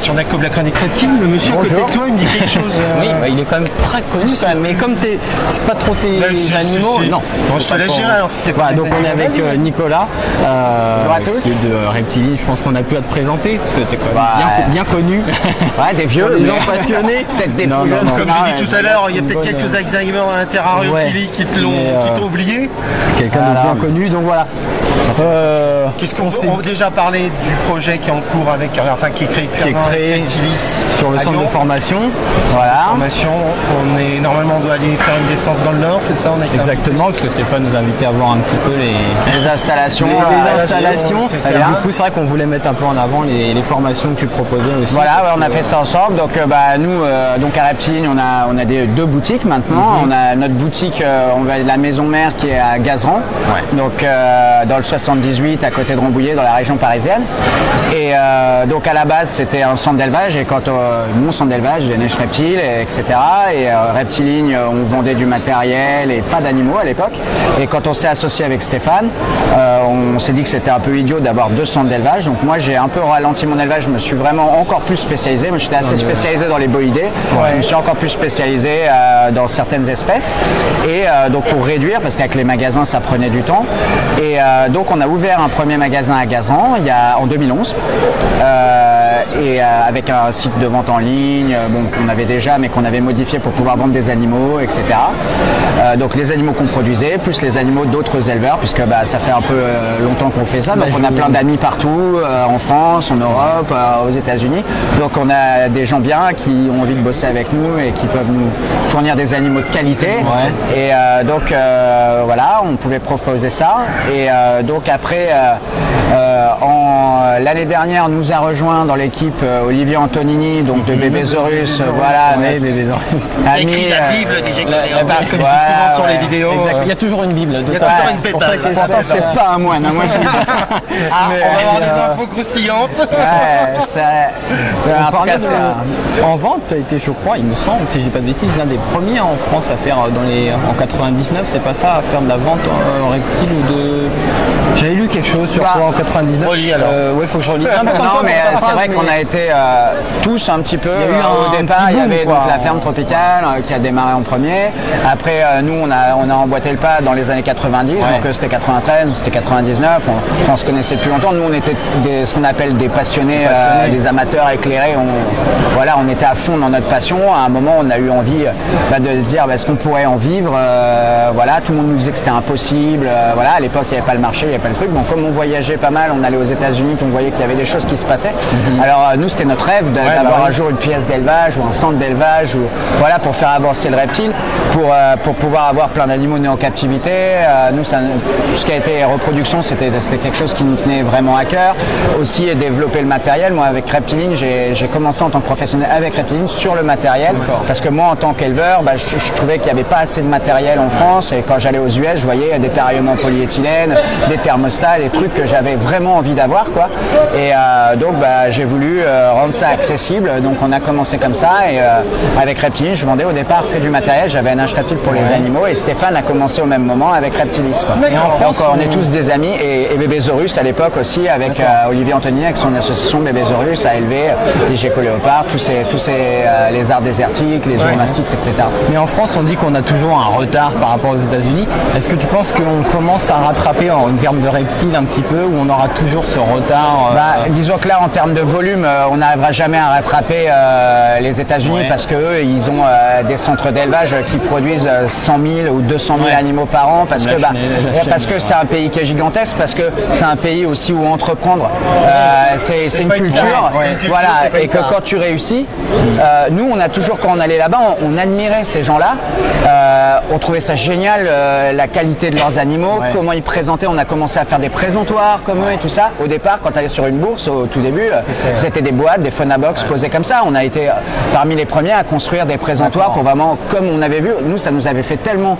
sur Naco Black Chronique Reptile, le monsieur à côté de toi, il me dit quelque chose. Oui, bah, il est quand même très connu quand même, mais comme c'est pas trop tes animaux, non. Bon, je te laisse gérer alors si c'est pas. Donc on est avec Nicolas, de Reptiline. Je pense qu'on a pu à te présenter, c'était quand même bien connu. Ouais, des vieux, des gens passionnés. Peut-être des plus jeunes. Comme j'ai dit tout à l'heure, il y a peut-être quelques Alzheimer dans l'intérariophilie qui t'ont oublié. Quelqu'un de bien connu, donc voilà. Qu'est-ce qu'on a déjà parlé du projet qui est en cours avec, enfin qui est créé sur le centre de formation. Voilà. Normalement on doit aller faire une descente dans le nord, c'est ça? Exactement, parce que Stéphane nous a invité à voir un petit peu les installations. Les installations. Du coup, c'est vrai qu'on voulait mettre un peu en avant les formations que tu proposais aussi. Voilà, on a fait ça ensemble. Donc nous, à Reptiline, on a deux boutiques maintenant. On a notre boutique, la maison mère qui est à Gazeran, donc dans le 78 à côté de Rambouillet dans la région parisienne. Et donc à la base c'était un centre d'élevage et quand mon centre d'élevage, des neiges reptiles, etc. Et Reptiline, on vendait du matériel et pas d'animaux à l'époque. Et quand on s'est associé avec Stéphane, on s'est dit que c'était un peu idiot d'avoir deux centres d'élevage. Donc moi j'ai un peu ralenti mon élevage, je me suis vraiment encore plus spécialisé. Moi j'étais assez spécialisé dans les boïdés, je me suis encore plus spécialisé dans certaines espèces. Et donc pour réduire, parce qu'avec les magasins ça prenait du temps. Et donc on a ouvert un premier magasin à Gazeran en 2011. Avec un site de vente en ligne, qu'on avait déjà mais qu'on avait modifié pour pouvoir vendre des animaux, etc. Donc les animaux qu'on produisait, plus les animaux d'autres éleveurs, puisque ça fait un peu longtemps qu'on fait ça. Donc on a plein d'amis partout, en France, en Europe, aux États-Unis. Donc on a des gens bien qui ont envie de bosser avec nous et qui peuvent nous fournir des animaux de qualité. Et donc voilà, on pouvait proposer ça. Et donc après, l'année dernière, nous a rejoint dans l'équipe Olivier Antonini, donc de Bébésaurus, voilà. Ami, écrit la Bible déjà, comme souvent sur les vidéos. Il y a toujours une Bible. Il y a toujours une pétale. Pourtant, c'est pas un moine. Moi, on va avoir des infos croustillantes. En vente, tu as été, je crois, il me semble, si je dis pas de bêtises, l'un des premiers en France à faire en 99, c'est pas ça, à faire de la vente en reptile ou de. J'avais lu quelque chose sur toi en 99. Ouais, faut que je relis. Non, mais c'est vrai qu'on a été tous un petit peu. Au départ, il y avait donc la ferme tropicale qui a démarré en premier. Après, nous, on a emboîté le pas dans les années 90, donc c'était 93, c'était 99. On se connaissait depuis longtemps. Nous, on était ce qu'on appelle des passionnés, des amateurs éclairés. On était à fond dans notre passion. À un moment, on a eu envie de se dire est-ce qu'on pourrait en vivre. Tout le monde nous disait que c'était impossible. À l'époque, il n'y avait pas le marché, il n'y avait pas le truc. Bon, comme on voyageait pas mal, on allait aux États-Unis, on voyait qu'il y avait des choses qui se passaient. Alors nous, c'était notre rêve d'avoir un jour une pièce d'élevage ou un centre d'élevage, pour faire avancer le reptile, pour pouvoir avoir plein d'animaux nés en captivité. Nous, tout ce qui a été reproduction, c'était quelque chose qui nous tenait vraiment à cœur. Aussi, et développer le matériel. Moi, avec Reptiline, j'ai commencé en tant que professionnel avec Reptiline sur le matériel, parce que moi, en tant qu'éleveur, je trouvais qu'il n'y avait pas assez de matériel en France. Et quand j'allais aux US, je voyais des terrariums en polyéthylène, des thermostats, des trucs que j'avais vraiment envie d'avoir, Et donc j'ai voulu rendre ça accessible. Donc on a commencé comme ça et avec Reptiline, je vendais au départ que du matériel. J'avais un H-Reptile pour les animaux et Stéphane a commencé au même moment avec Reptilis. Et en France, on est tous des amis et Bébésaurus à l'époque aussi avec Olivier Antonini avec son association Bébésaurus a élevé les gécoléopards, tous les arts désertiques, les zoomastiques, etc. Mais en France, on dit qu'on a toujours un retard par rapport aux États-Unis. Est-ce que tu penses qu'on commence à rattraper en termes de reptiles un petit peu ou on aura toujours ce retard Disons que là, en termes de volume, on n'arrivera jamais à rattraper les États-Unis parce qu'eux, ils ont des centres d'élevage qui produisent 100 000 ou 200 000 animaux par an parce que c'est un pays qui est gigantesque, parce que c'est un pays aussi où entreprendre, c'est une culture. Et que quand tu réussis, nous, on a toujours, quand on allait là-bas, on admirait ces gens-là. On trouvait ça génial, la qualité de leurs animaux, comment ils présentaient. On a commencé à faire des présentoirs comme eux et tout ça. Au départ, quand tu allais sur une bourse, au tout début, c'était des boîtes, des phonabox posées comme ça. On a été parmi les premiers à construire des présentoirs pour vraiment, comme on avait vu, nous, ça nous avait fait tellement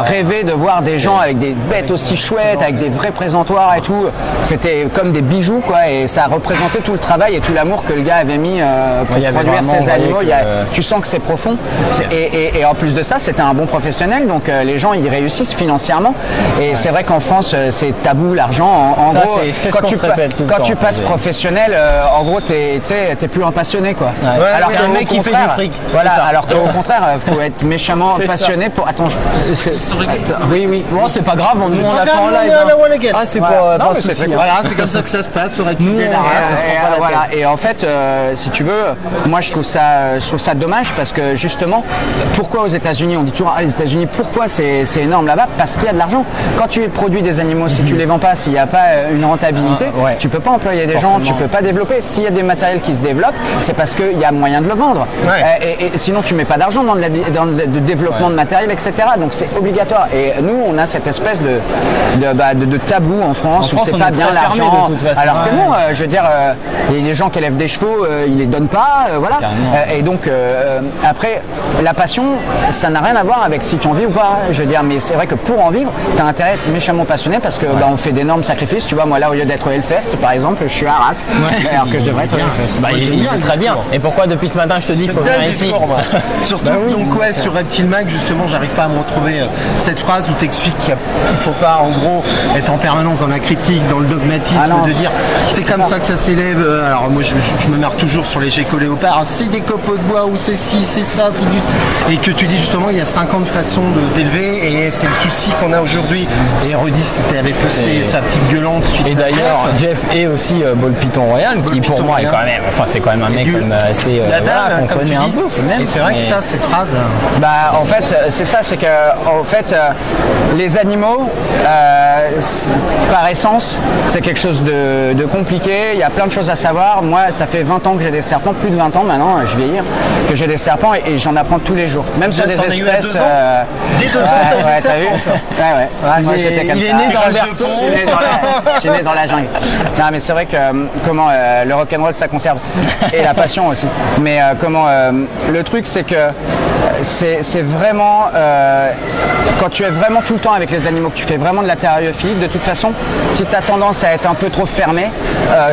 rêver de voir des gens avec des bêtes aussi chouettes, avec des vrais présentoirs et tout. C'était comme des bijoux, et ça représentait tout le travail et tout l'amour que le gars avait mis pour produire ses animaux. Tu sens que c'est profond. Et en plus de ça, c'était un bon professionnel, donc les gens, ils réussissent financièrement. Et c'est vrai qu'en France, c'est tabou l'argent, en gros, quand tu passes professionnel, en gros, t'es plus un passionné, quoi. Ouais. Alors qu'un mec qui fait du fric. Voilà, alors qu'au contraire, faut être méchamment passionné pour. Attends, oui. Bon, c'est pas grave, nous on l'a fait en live. Ah, c'est pas voilà, c'est comme ça que ça se passe. Voilà. Et en fait, si tu veux, moi je trouve ça dommage parce que justement, pourquoi aux États-Unis, on dit toujours les États-Unis, pourquoi c'est énorme là-bas? Parce qu'il y a de l'argent. Quand tu produis des animaux, si tu les vends pas, s'il n'y a pas une rentabilité, tu peux pas employer des gens, tu peux pas développer. S'il y a des matériels qui se développent, c'est parce qu'il y a moyen de le vendre. Et sinon, tu mets pas d'argent dans le développement de matériel, etc. Donc c'est obligatoire. Et nous, on a cette espèce de tabou en France où c'est pas bien l'argent. Alors que non, je veux dire, les gens qui élèvent des chevaux, ils les donnent pas, voilà. Et donc après, la passion, ça n'a rien à voir avec si tu en vis ou pas. Je veux dire, mais c'est vrai que pour en vivre, tu as intérêt à être méchamment passionné parce que on fait d'énormes sacrifices. Tu vois, moi là, au lieu d'être au Hellfest, par exemple, je suis à Arras, alors que je devrais être au Hellfest. Il est très bien. Et pourquoi depuis ce matin, je te dis, il faut venir ici. Surtout, donc sur Reptile Mag, justement, j'arrive pas à me retrouver cette phrase où tu expliques qu'il ne faut pas, en gros, être en permanence dans la critique, dans le dogmatisme, de dire c'est comme ça que ça s'élève. Alors moi, je me marre toujours sur les géco léopards, c'est des copeaux de bois ou c'est ci, c'est ça, c'est du... Et que tu dis justement, il y a 50 façons d'élever et c'est le souci qu'on a aujourd'hui. Et Rudy, c'était avec sa petite gueulante. Et d'ailleurs, Jeff est aussi Ball Python Royal, qui pour moi est quand même, c'est quand même un mec assez qu'on connaît un peu. Et c'est vrai que ça, cette phrase. En fait, c'est ça, c'est que en fait, les animaux, par essence, c'est quelque chose de compliqué. Il y a plein de choses à savoir. Moi, ça fait 20 ans que j'ai des serpents, plus de 20 ans maintenant, je vieillis, que j'ai des serpents et j'en apprends tous les jours. Même sur des espèces. Dès 2 ans, t'as vu? Il est né dans le berceau. Je suis né dans la jungle. Non, mais c'est vrai que le rock'n'roll, ça conserve. Et la passion aussi. Mais le truc, c'est que c'est vraiment quand tu es vraiment tout le temps avec les animaux, que tu fais vraiment de la thérariophilie, de toute façon, si tu as tendance à être un peu trop fermé,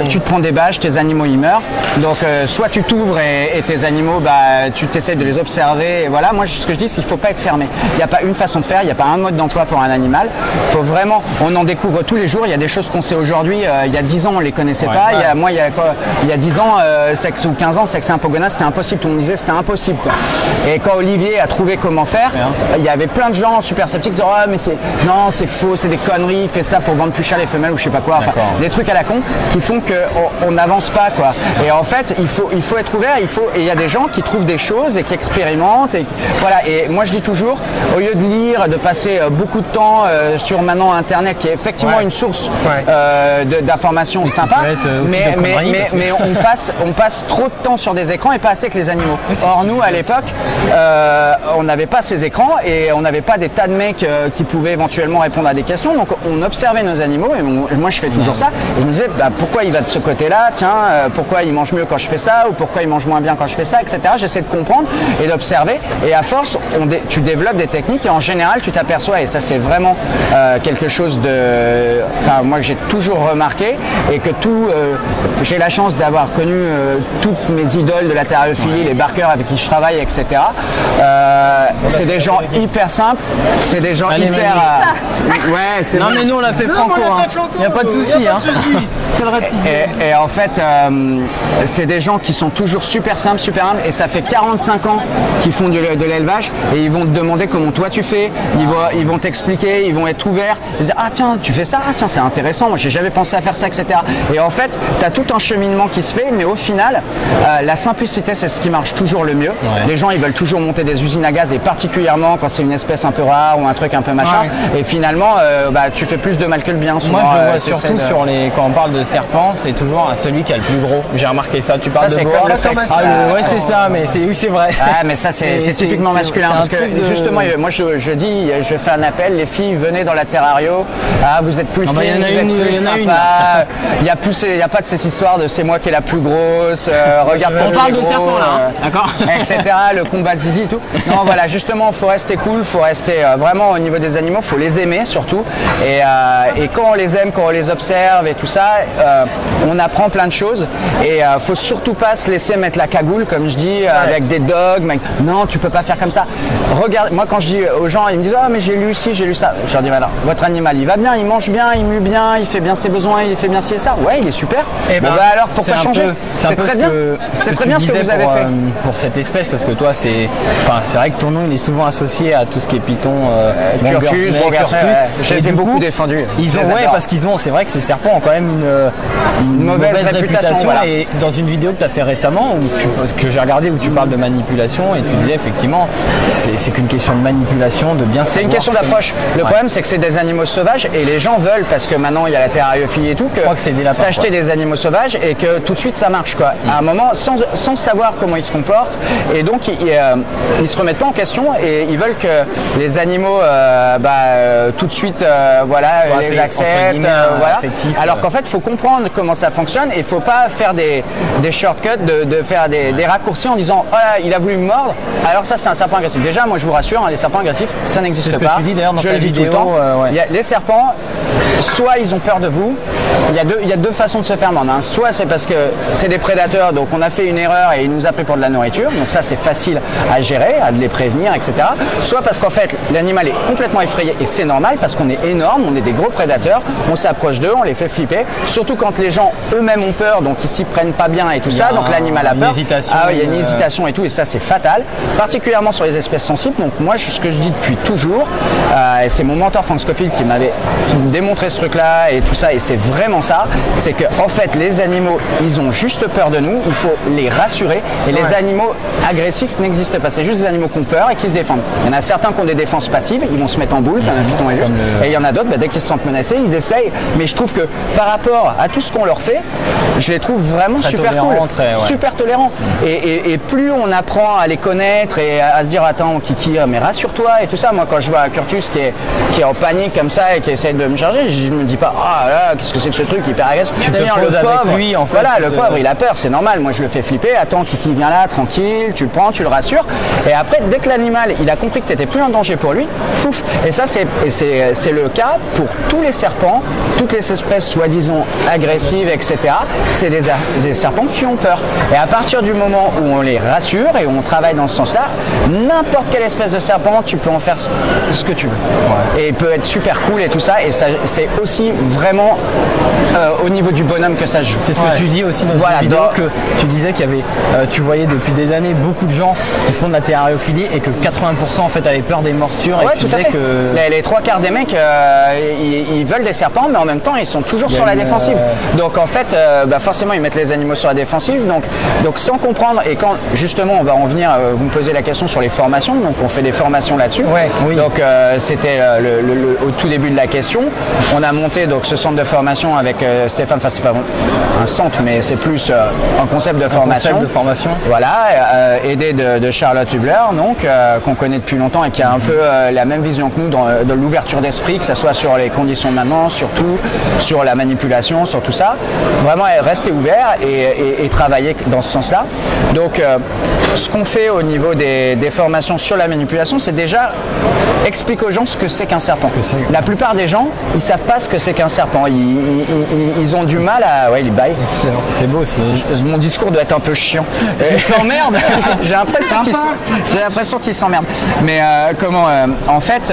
tu te prends des bâches, tes animaux ils meurent. Donc soit tu t'ouvres et tes animaux, tu t'essayes de les observer. Et voilà, moi ce que je dis, c'est qu'il ne faut pas être fermé. Il n'y a pas une façon de faire, il n'y a pas un mode d'emploi pour un animal. Il faut vraiment, on en découvre tous les jours. Il y a des choses qu'on sait aujourd'hui. Il y a 10 ans, on ne les connaissait pas. Il y a 10 ans, sexe ou 15 ans, sexe impogona, c'était impossible. Tout le monde disait c'était impossible, quoi. Et quand Olivier a trouvé comment faire, il y avait plein de gens super sceptiques qui disaient mais c'est faux, c'est des conneries, il fait ça pour vendre plus cher les femelles ou je sais pas quoi, enfin, des trucs à la con qui font qu'on n'avance pas, quoi. Et en fait, il faut être ouvert, et il y a des gens qui trouvent des choses et qui expérimentent voilà. Et moi je dis toujours, au lieu de lire, de passer beaucoup de temps sur maintenant Internet, qui est effectivement une source d'informations sympa, mais on passe trop de temps sur des écrans et pas assez avec les animaux. Or nous à l'époque, on n'avait pas ces écrans et on n'avait pas des tas de mecs qui pouvaient éventuellement répondre à des questions, donc on observait nos animaux et moi je fais toujours ça et je me disais pourquoi il va de ce côté là, pourquoi il mange mieux quand je fais ça ou pourquoi il mange moins bien quand je fais ça, etc. J'essaie de comprendre et d'observer et à force tu développes des techniques et en général tu t'aperçois, et ça c'est vraiment quelque chose moi que j'ai toujours remarqué et que j'ai la chance d'avoir connu toutes mes idoles de la thérariophilie, les barkers avec qui je travaille, etc. C'est des gens hyper simples, c'est des gens hyper... non mais nous on l'a fait franco, il n'y a pas de souci. C'est le reptile. Et en fait, c'est des gens qui sont toujours super simples, super humbles, et ça fait 45 ans qu'ils font de l'élevage, et ils vont te demander comment toi tu fais, ils vont t'expliquer, ils vont être ouverts, ils vont dire tiens tu fais ça, tiens c'est intéressant, moi j'ai jamais pensé à faire ça, etc. Et en fait, tu as tout un cheminement qui se fait, mais au final, la simplicité c'est ce qui marche toujours le mieux. Les gens ils veulent toujours monter des usines à gaz, et particulièrement quand c'est une espèce un peu rare ou un truc un peu machin, et finalement tu fais plus de mal que le bien. Souvent, moi je vois surtout quand on parle de serpent, c'est toujours celui qui a le plus gros. J'ai remarqué ça, tu parles ça, de boa, comme le sexe. C'est ça, mais c'est vrai. Mais ça c'est typiquement masculin, parce que justement moi je dis, je fais un appel, les filles venez dans la terrario, vous êtes plus fines, vous êtes plus sympa, il n'y a pas de ces histoires de c'est moi qui est la plus grosse, regarde on parle de serpent là, d'accord, etc. Le combat de zizi et tout. tout. Non, voilà, justement, faut rester cool, faut rester vraiment au niveau des animaux, faut les aimer surtout. Et quand on les aime, quand on les observe et tout ça, on apprend plein de choses. Et faut surtout pas se laisser mettre la cagoule, comme je dis, avec des dogmes. Non, tu peux pas faire comme ça. Regarde, moi quand je dis aux gens, ils me disent ah mais j'ai lu ci, j'ai lu ça. Je leur dis voilà, votre animal il va bien, il mange bien, il mue bien, il fait bien ses besoins, il fait bien ci et ça. Ouais, il est super. Et bon, alors pourquoi changer? C'est très bien. C'est très bien ce que vous avez fait. Pour cette espèce, parce que toi c'est vrai que ton nom il est souvent associé à tout ce qui est python, Curtus, je les ai beaucoup défendus. Parce qu'ils ont, c'est vrai que ces serpents ont quand même une mauvaise réputation. Voilà. Et dans une vidéo que tu as fait récemment, que j'ai regardé, où tu parles de manipulation, et tu disais effectivement, c'est qu'une question de manipulation, de bien. C'est une question d'approche. Le problème, c'est que c'est des animaux sauvages et les gens veulent, parce que maintenant il y a la terrariophilie et tout, que s'acheter des animaux sauvages et que tout de suite ça marche quoi. À un moment, sans savoir comment ils se comportent, et donc ils se remettent pas en question et ils veulent que les animaux tout de suite les acceptent. Voilà. Alors qu'en fait, il faut comprendre comment ça fonctionne et il faut pas faire des shortcuts, de faire des raccourcis en disant oh là, il a voulu me mordre, alors ça c'est un serpent agressif. Déjà, moi je vous rassure, les serpents agressifs, ça n'existe pas. Tu dis, d'ailleurs, dans je le dis vidéo, tout le temps. Les serpents, soit ils ont peur de vous, il y a deux façons de se faire mordre. Soit c'est parce que c'est des prédateurs, donc on a fait une erreur et il nous a pris pour de la nourriture, donc ça c'est facile à gérer, à les prévenir, etc. Soit parce qu'en fait l'animal est complètement effrayé et c'est normal parce qu'on est énorme, on est des gros prédateurs, on s'approche d'eux, on les fait flipper, surtout quand les gens eux-mêmes ont peur, donc ils s'y prennent pas bien et tout ça, donc l'animal a peur. Il y a une hésitation et tout, et ça c'est fatal, particulièrement sur les espèces sensibles. Donc moi ce que je dis depuis toujours, et c'est mon mentor Frank Scofield qui m'avait démontré ce truc là et tout ça, et c'est vraiment ça, c'est que en fait les animaux ils ont juste peur de nous, il faut les rassurer, et les animaux agressifs n'existent pas, c'est juste des animaux qui ont peur et qui se défendent. Il y en a certains qui ont des défenses passives, ils vont se mettre en boule comme un python aileux, et il y en a d'autres, dès qu'ils se sentent menacés, ils essayent, mais je trouve que par rapport à tout ce qu'on leur fait, je les trouve vraiment super cool, super tolérants, et plus on apprend à les connaître et à se dire attends Kiki, mais rassure-toi et tout ça. Moi quand je vois Curtus qui est en panique comme ça et qui essaie de me charger, je me dis pas ah là qu'est-ce que c'est que ce truc hyper agressif. Tu te poses avec lui en fait. Voilà, le pauvre il a peur, c'est normal, moi je le fais flipper, attends Kiki viens là tranquille, tu le prends, tu le rassures, et après dès que l'animal il a compris que tu n'étais plus un danger pour lui, fouf. Et ça c'est le cas pour tous les serpents, toutes les espèces soi-disant agressives, etc. C'est des serpents qui ont peur. Et à partir du moment où on les rassure et où on travaille dans ce sens-là, n'importe quelle espèce de serpent, tu peux en faire ce que tu veux. Et il peut être super cool et tout ça. Et ça, c'est aussi vraiment au niveau du bonhomme que ça se joue. C'est ce que tu dis aussi dans une vidéo, que tu disais qu'il y avait, tu voyais depuis des années beaucoup de gens qui font de la terrariophilie et que 80% en fait avaient peur des morsures. Ouais, tout à fait. Que... Les trois quarts des mecs, ils veulent des serpents, mais en même temps, ils sont toujours sur la défensive. Donc en fait, forcément, ils mettent les animaux sur la défensive. Donc sans comprendre, et quand justement, on va en venir, vous me posez la question sur les formations, donc on fait des formations là-dessus. Donc c'était au tout début de la question. On a monté donc ce centre de formation avec Stéphane, enfin c'est pas un centre, mais c'est plus un concept de formation. Voilà, aidé de Charlotte Hubler, donc qu'on connaît depuis longtemps et qui a un peu la même vision que nous dans l'ouverture d'esprit, que ce soit sur les conditions de maintenance, surtout sur la manipulation, sur tout ça. Vraiment rester ouvert et travailler dans ce sens-là. Donc ce qu'on fait au niveau des formations sur la manipulation, c'est déjà explique aux gens ce que c'est qu'un serpent. La plupart des gens, ils savent pas ce que c'est qu'un serpent. Ils ont du mal à... Ouais, ils baillent. C'est beau. Mon discours doit être un peu chiant. Ils s'emmerdent. J'ai l'impression qu'ils s'emmerdent. Mais en fait...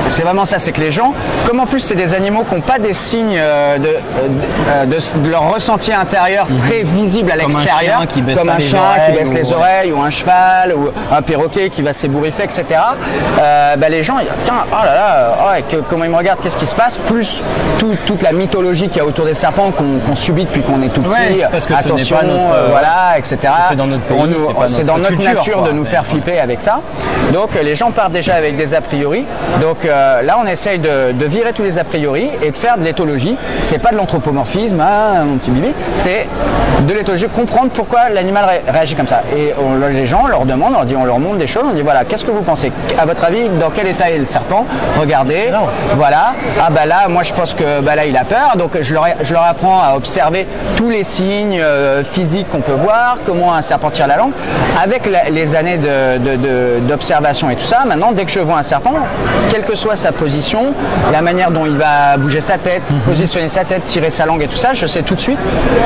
c'est vraiment ça, c'est que les gens, comme en plus c'est des animaux qui n'ont pas des signes de leur ressenti intérieur très visible à l'extérieur, comme un chien qui baisse les oreilles, ou un cheval, ou un perroquet qui va s'ébouriffer, etc. Les gens, tiens, oh là là, comment ils me regardent, qu'est-ce qui se passe, plus toute la mythologie qu'il y a autour des serpents qu'on subit depuis qu'on est tout petit, attention, voilà, etc. C'est dans notre nature de nous faire flipper avec ça. Donc les gens partent déjà avec des a priori. Donc là, on essaye de virer tous les a priori et de faire de l'éthologie. C'est pas de l'anthropomorphisme, hein, mon petit bibi, c'est de l'éthologie, comprendre pourquoi l'animal réagit comme ça. Et les gens, on leur demande, on leur montre des choses, on dit voilà, qu'est-ce que vous pensez? À votre avis, dans quel état est le serpent? Regardez, voilà, ah bah là, moi je pense que bah là il a peur, donc je leur apprends à observer tous les signes physiques qu'on peut voir, comment un serpent tire la langue. Avec les années d'observation et tout ça, maintenant dès que je vois un serpent, quelle que soit sa position, la manière dont il va bouger sa tête, positionner sa tête, tirer sa langue et tout ça, je sais tout de suite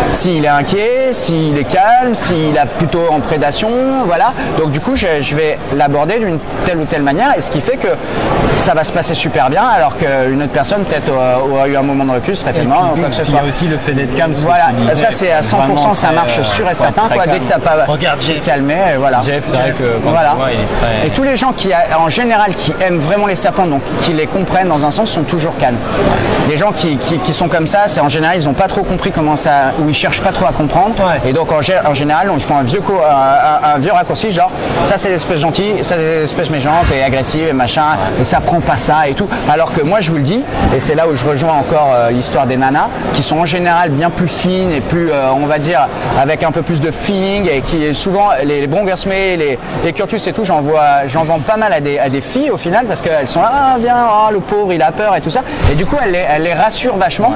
s'il est inquiet, s'il est calme, s'il a plutôt en prédation, voilà. Donc du coup, je vais l'aborder d'une telle ou telle manière, et ce qui fait que ça va se passer super bien, alors qu'une autre personne peut-être aura eu un moment de recul, serait fait mort, ou quoi que ce soit. Il y a aussi le fait d'être calme. Voilà, ça c'est à 100%, ça marche sûr et certain. Quoi, dès que tu n'as pas calmé, voilà. Jeff, c'est vrai que quand voilà. on voit, il est très... Et tous les gens qui, en général, qui aiment vraiment les serpents, donc qui les comprennent dans un sens, sont toujours calmes. Les gens qui sont comme ça, c'est en général, ils n'ont pas trop compris comment ça, ou ils cherchent pas trop à comprendre. Et donc en général, ils font un vieux raccourci, genre ça c'est l'espèce gentille, ça c'est l'espèce méchante et agressive et machin, et ça prend pas ça et tout. Alors que moi je vous le dis, et c'est là où je rejoins encore l'histoire des nanas, qui sont en général bien plus fines et plus, on va dire, avec un peu plus de feeling, et qui souvent les Brongersmé, les Curtus et tout, j'en vends pas mal à des filles au final, parce qu'elles sont là, ah, viens, oh, le pauvre il a peur et tout ça, et du coup elle les rassure vachement.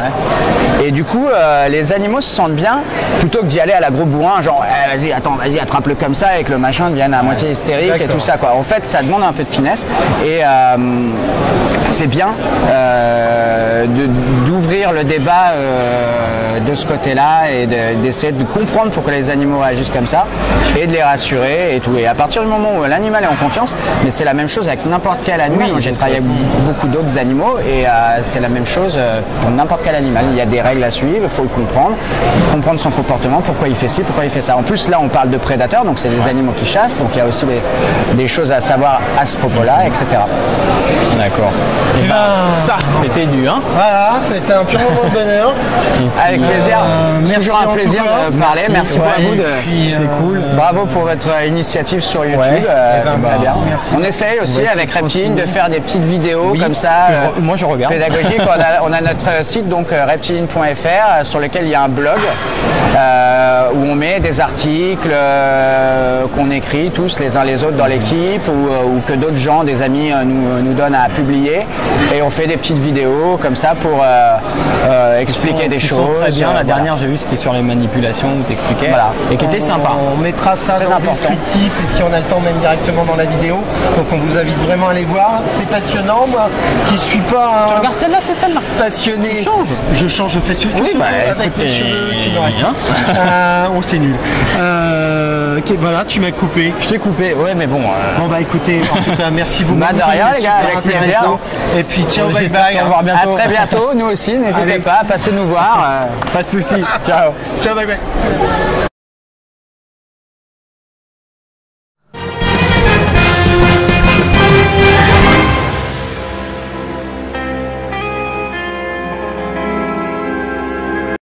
Et du coup les animaux se sentent bien, plutôt que d'y aller à la gros bourrin, genre vas-y, attends, vas-y, attrape-le comme ça, et que le machin devienne à moitié hystérique et tout ça, quoi. En fait, ça demande un peu de finesse, et c'est bien d'ouvrir le débat de ce côté-là, et d'essayer de comprendre pourquoi les animaux réagissent comme ça, et de les rassurer et tout. Et à partir du moment où l'animal est en confiance, mais c'est la même chose avec n'importe quel animal. J'ai travaillé avec beaucoup d'autres animaux, et c'est la même chose pour n'importe quel animal. Il y a des règles à suivre, il faut le comprendre son comportement, pourquoi il fait ci, pourquoi il fait ça. En plus, là, on parle de prédateurs, donc c'est des animaux qui chassent, donc il y a aussi des choses à savoir à ce propos-là, etc. D'accord. Et ben, ça, c'était du 1. Voilà, c'était un pur moment de bonheur. Avec plaisir. C'est toujours un plaisir de parler. Merci pour vous. C'est cool. Bravo pour votre initiative sur YouTube. C'est bien. On essaye aussi avec Reptiline de faire des petites vidéos comme ça. Moi, je regarde. Pédagogiques. On a notre site, donc reptiline.fr, sur lequel il y a un blog où on met des articles qu'on écrit tous les uns les autres dans l'équipe, ou que d'autres gens, des amis, nous donnent à publier, et on fait des petites vidéos comme ça pour expliquer des choses. Très bien. La dernière, j'ai vu, c'était sur les manipulations où tu expliquais, et qui était sympa. On mettra ça dans le descriptif, et si on a le temps, même directement dans la vidéo. Donc on vous invite vraiment à aller voir. C'est passionnant. Moi qui suis pas Tu regardes celle-là, c'est celle-là. passionné. Je change, Je fais sur YouTube, Oui, avec écoute, mes cheveux qui n'ont rien. Oh, c'est nul. Ok, voilà, tu m'as coupé. Je t'ai coupé, ouais, mais bon. Bon bah écoutez, en tout cas, merci beaucoup. Bah, de rien, les gars, avec plaisir. Et puis ciao, bye J'espère bye. te revoir bientôt. À très bientôt. Nous aussi, n'hésitez Avec- pas à passer nous voir. Pas de soucis. Ciao. Ciao, bye bye.